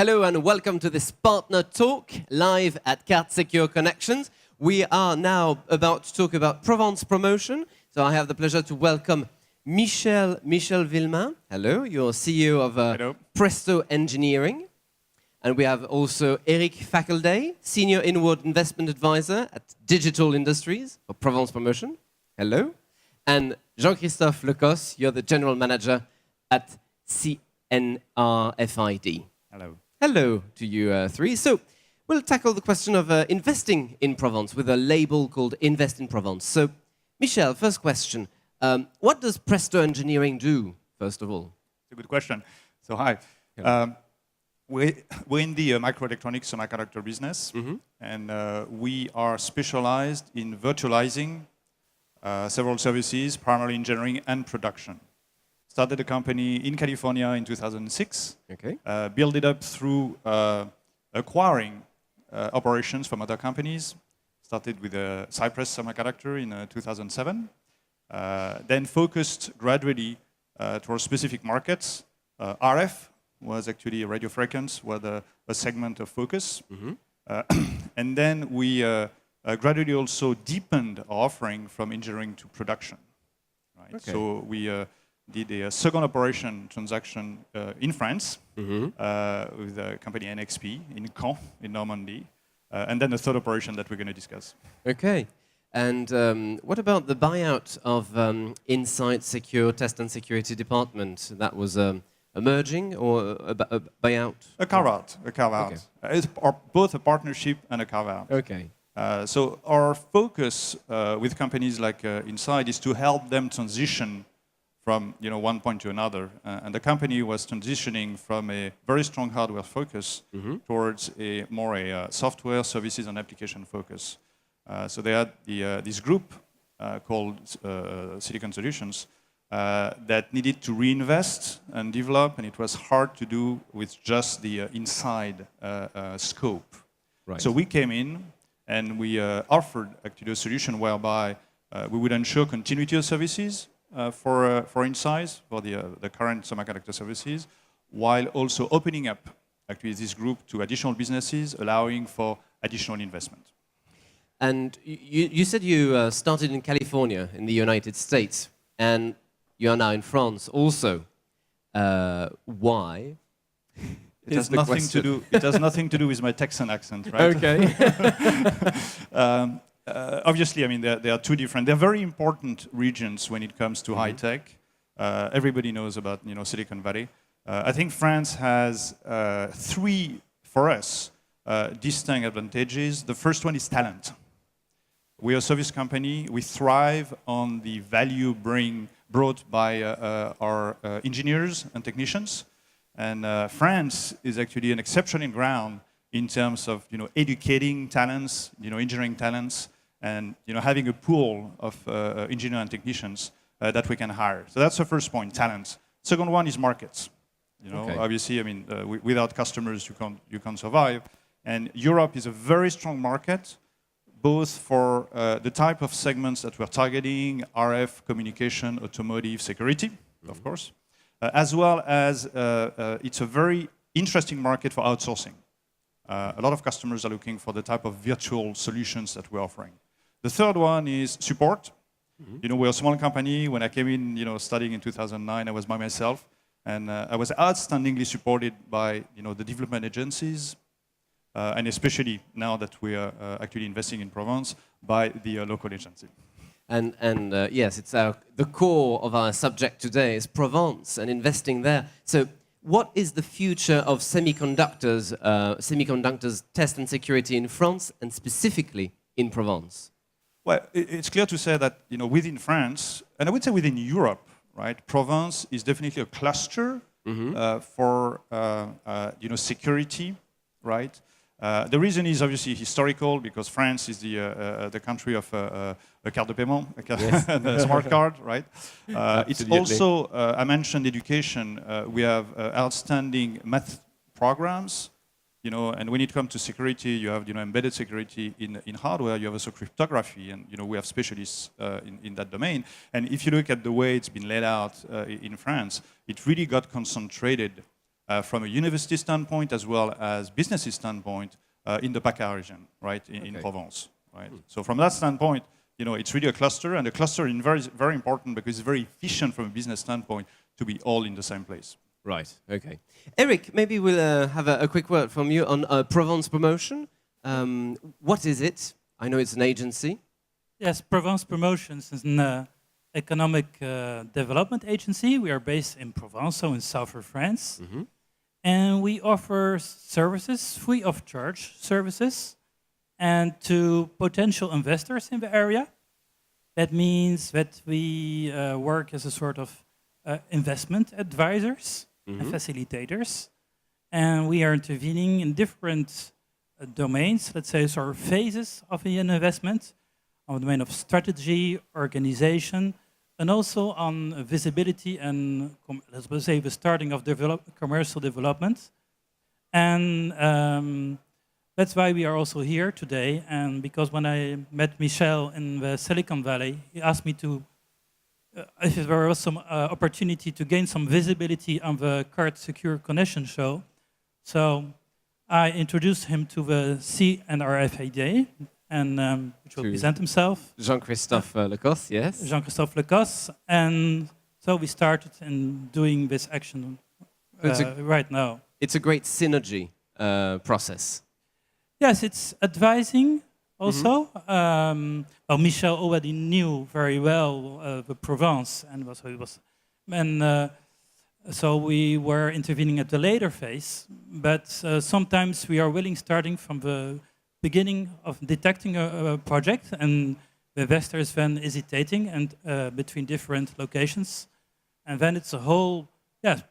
Hello and welcome to this partner talk live at Card Secure Connexions. We are now about to talk about Provence Promotion. So I have the pleasure to welcome Michel Villemain. Hello, you're CEO of Presto Engineering. And we have also Erik Fackeldey, Senior Inward Investment Advisor at Digital Industries for Provence Promotion. Hello. And Jean-Christophe Lecosse, you're the General Manager at CNRFID. Hello. Hello to you three. So we'll tackle the question of investing in Provence with a label called Invest in Provence. So Michel, first question. What does Presto Engineering do, first of all? It's a good question. So hi. We're in the microelectronics semiconductor business, and we are specialized in virtualizing several services, primarily engineering and production. Started a company in California in 2006, built it up through acquiring operations from other companies, started with Cypress Semiconductor in 2007, then focused gradually towards specific markets. RF was actually a radio frequency, was a segment of focus. And then we gradually also deepened our offering from engineering to production. Right? So we did a second operation transaction in France with the company NXP in Caen, in Normandy, and then a third operation that we're going to discuss. Okay. And what about the buyout of Inside Secure Test and Security Department? That was a merging or a buyout? A carve-out. A carve-out. Okay. It's both a partnership and a carve-out. Okay. So our focus with companies like Inside is to help them transition from one point to another. And the company was transitioning from a very strong hardware focus towards a more software, services, and application focus. So they had this group called Silicon Solutions that needed to reinvest and develop, and it was hard to do with just the Inside scope. Right. So we came in and we offered actually a solution whereby we would ensure continuity of services for Inside, for the current semiconductor services, while also opening up actually this group to additional businesses, allowing for additional investment. And you said you started in California in the United States, and you are now in France also. Why? It has nothing to do. It has nothing to do with my Texan accent, right? Okay. Obviously, I mean, they are two different. They're very important regions when it comes to high tech. Everybody knows about Silicon Valley. I think France has three, for us, distinct advantages. The first one is talent. We are a service company. We thrive on the value brought by our engineers and technicians. And France is actually an exceptional ground in terms of educating talents, engineering talents, and having a pool of engineers and technicians that we can hire. So that's the first point, talents. Second one is markets. Obviously, I mean, without customers you can't survive. And Europe is a very strong market, both for the type of segments that we're targeting, RF, communication, automotive, security, of course, as well as it's a very interesting market for outsourcing. A lot of customers are looking for the type of virtual solutions that we're offering. The third one is support. We're a small company. When I came in, studying in 2009, I was by myself, and I was outstandingly supported by the development agencies, and especially now that we are actually investing in Provence, by the local agency. And yes, it's the core of our subject today is Provence and investing there. So what is the future of semiconductors test and security in France, and specifically in Provence? Well, it's clear to say that within France, and I would say within Europe, right, Provence is definitely a cluster for security, right? The reason is obviously historical, because France is the country of a carte de paiement, and a smart card, right? It's also, I mentioned education. We have outstanding math programs, and when it comes to security, you have embedded security in hardware. You have also cryptography, and we have specialists in that domain. And if you look at the way it's been laid out in France, it really got concentrated from a university standpoint as well as business standpoint in the PACA region, right, in Provence, right? So from that standpoint, it's really a cluster, and a cluster is very, very important because it's very efficient from a business standpoint to be all in the same place. Right, okay. Erik, maybe we'll have a quick word from you on Provence Promotion. What is it? I know it's an agency. Yes, Provence Promotion is an economic development agency. We are based in Provence, so in southern France. And we offer services, free of charge services, and to potential investors in the area. That means that we work as a sort of investment advisors and facilitators. And we are intervening in different domains, let's say, sort of phases of an investment, on the domain of strategy, organization, and also on visibility and, let's say, the starting of commercial development. And that's why we are also here today. And because when I met Michel in the Silicon Valley, he asked me to, if there was some opportunity to gain some visibility on the Card Secure Connection show. So I introduced him to the CNRFID, and which will present himself. Jean-Christophe Lecosse, yes. Jean-Christophe Lecosse. And so we started in doing this action right now. It's a great synergy process. Yes, it's advising also. Well, Michel already knew very well the Provence, and so we were intervening at the later phase. But sometimes we are willing, starting from the beginning of detecting a project, and the investor is then hesitating and between different locations, and then it's a whole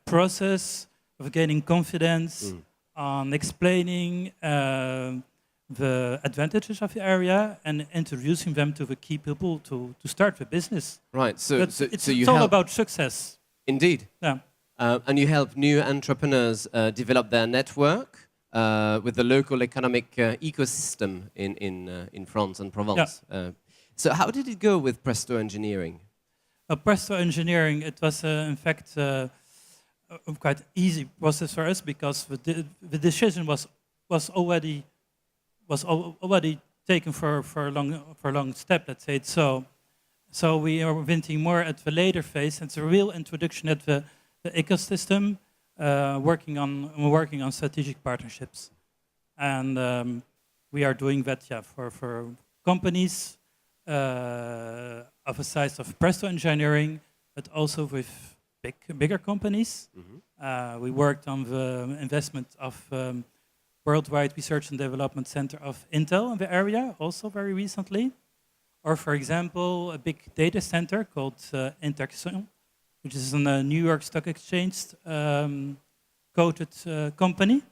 process of gaining confidence on explaining the advantages of the area and introducing them to the key people to start the business. Right, so it's you all help, about success. Indeed. Yeah. And you help new entrepreneurs develop their network with the local economic ecosystem in France and Provence. Yeah. So how did it go with Presto Engineering? Presto Engineering, it was in fact a quite easy process for us, because the decision was already taken for a long step, let's say it so. So we are hinting more at the later phase. It's a real introduction at the ecosystem, working on strategic partnerships, and we are doing that for companies of a size of Presto Engineering, but also with bigger companies. We worked on the investment of Worldwide Research and Development Center of Intel in the area, also very recently. Or, for example, a big data center called Connexions, which is a New York Stock Exchange quoted company,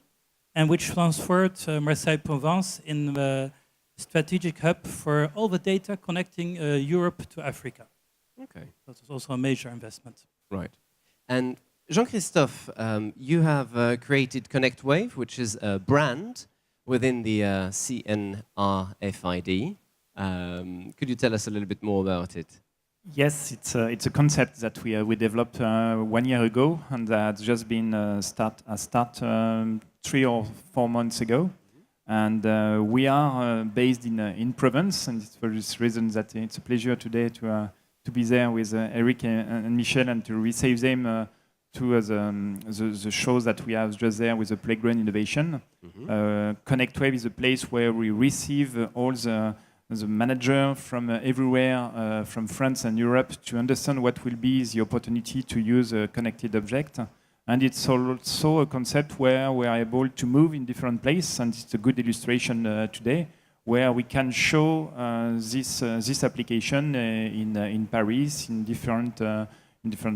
and which transferred Marseille-Provence in the strategic hub for all the data connecting Europe to Africa. Okay. That was also a major investment. Right. And Jean-Christophe, you have created ConnectWave, which is a brand within the CNRFID. Could you tell us a little bit more about it? Yes, it's a concept that we developed 1 year ago, and that's just been start 3 or 4 months ago. And we are based in Provence, and it's for this reason that it's a pleasure today to be there with Erik and Michel, and to receive them to the shows that we have just there with the Playground Innovation. ConnectWave is a place where we receive all the manager from everywhere, from France and Europe, to understand what will be the opportunity to use a connected object. And it's also a concept where we are able to move in different places, and it's a good illustration today, where we can show this application in Paris, in different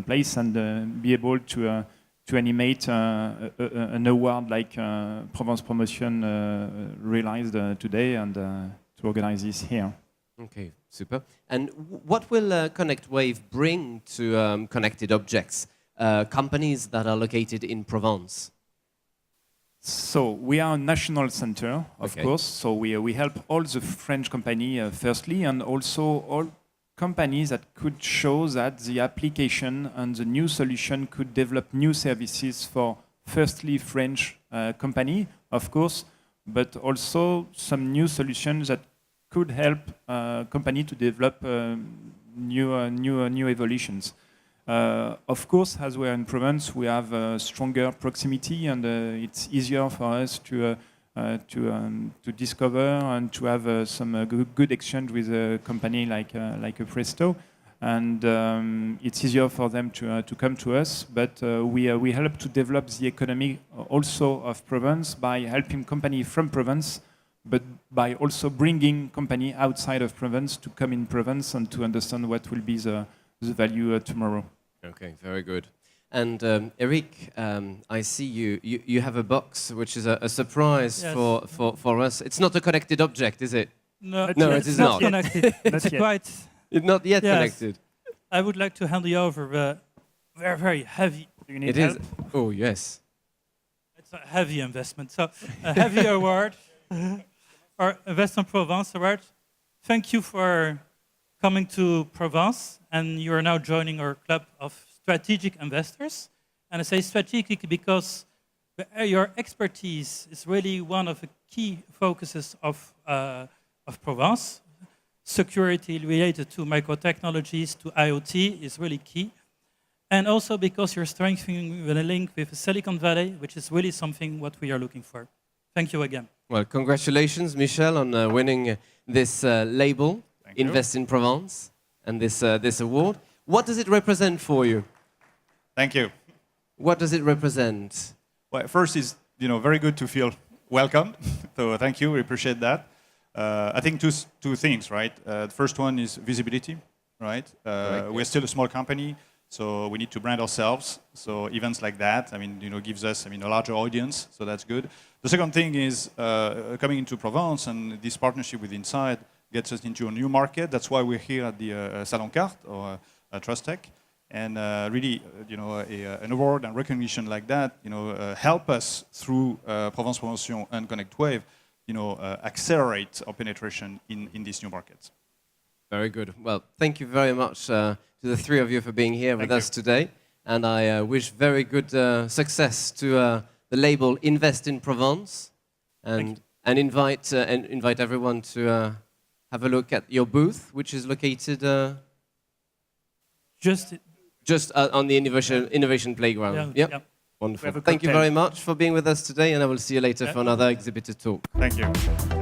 places, and be able to animate an award like Provence Promotion realized today, and to organize this here. Okay, super. And what will ConnectWave bring to connected objects, companies that are located in Provence? So we are a national center, of Okay. course. So we help all the French companies firstly, and also all companies that could show that the application and the new solution could develop new services for firstly French company, of course, but also some new solutions that could help company to develop new evolutions. Of course, as we're in Provence, we have a stronger proximity, and it's easier for us to discover and to have some good exchange with a company like a Presto, and it's easier for them to come to us. But we help to develop the economy also of Provence by helping company from Provence, but by also bringing company outside of Provence to come in Provence and to understand what will be the value tomorrow. Okay, very good. And Erik, I see you have a box which is a surprise Yes. for us. It's not a connected object, is it? No, No, it's it is not not. connected. It's Not yet. quite. It's not yet Yes. connected. I would like to hand you over a very, very heavy. Do you need It help? is. Oh yes. It's a heavy investment. So a heavy award, or Invest Provence award. Thank you for coming to Provence, and you are now joining our club of strategic investors. And I say strategic because your expertise is really one of the key focuses of Provence. Security related to microtechnologies, to IoT is really key. And also because you're strengthening the link with Silicon Valley, which is really something what we are looking for. Thank you again. Well, congratulations, Michel, on winning this label, Thank you. Invest in Provence, and this award. What does it represent for you? Thank you. What does it represent? Well, first is very good to feel welcome. So thank you. We appreciate that. I think two things, right? The first one is visibility, right? Correct, We're still a small company, so we need to brand ourselves. So events like that, gives us, a larger audience. So that's good. The second thing is coming into Provence, and this partnership with Inside gets us into a new market. That's why we're here at the Salon Carte or Trust Tech. And really, an award and recognition like that, help us through Provence Promotion and Connect Wave, accelerate our penetration in these new markets. Very good. Well, thank you very much to the three of you for being here with us today. And I wish very good success to the label Invest in Provence, and invite everyone to have a look at your booth, which is located just on the innovation playground. Yeah, Yep. yeah. Wonderful. We have a Thank you cocktail. very much for being with us today, and I will see you later Yeah. for another exhibitor talk. Thank you.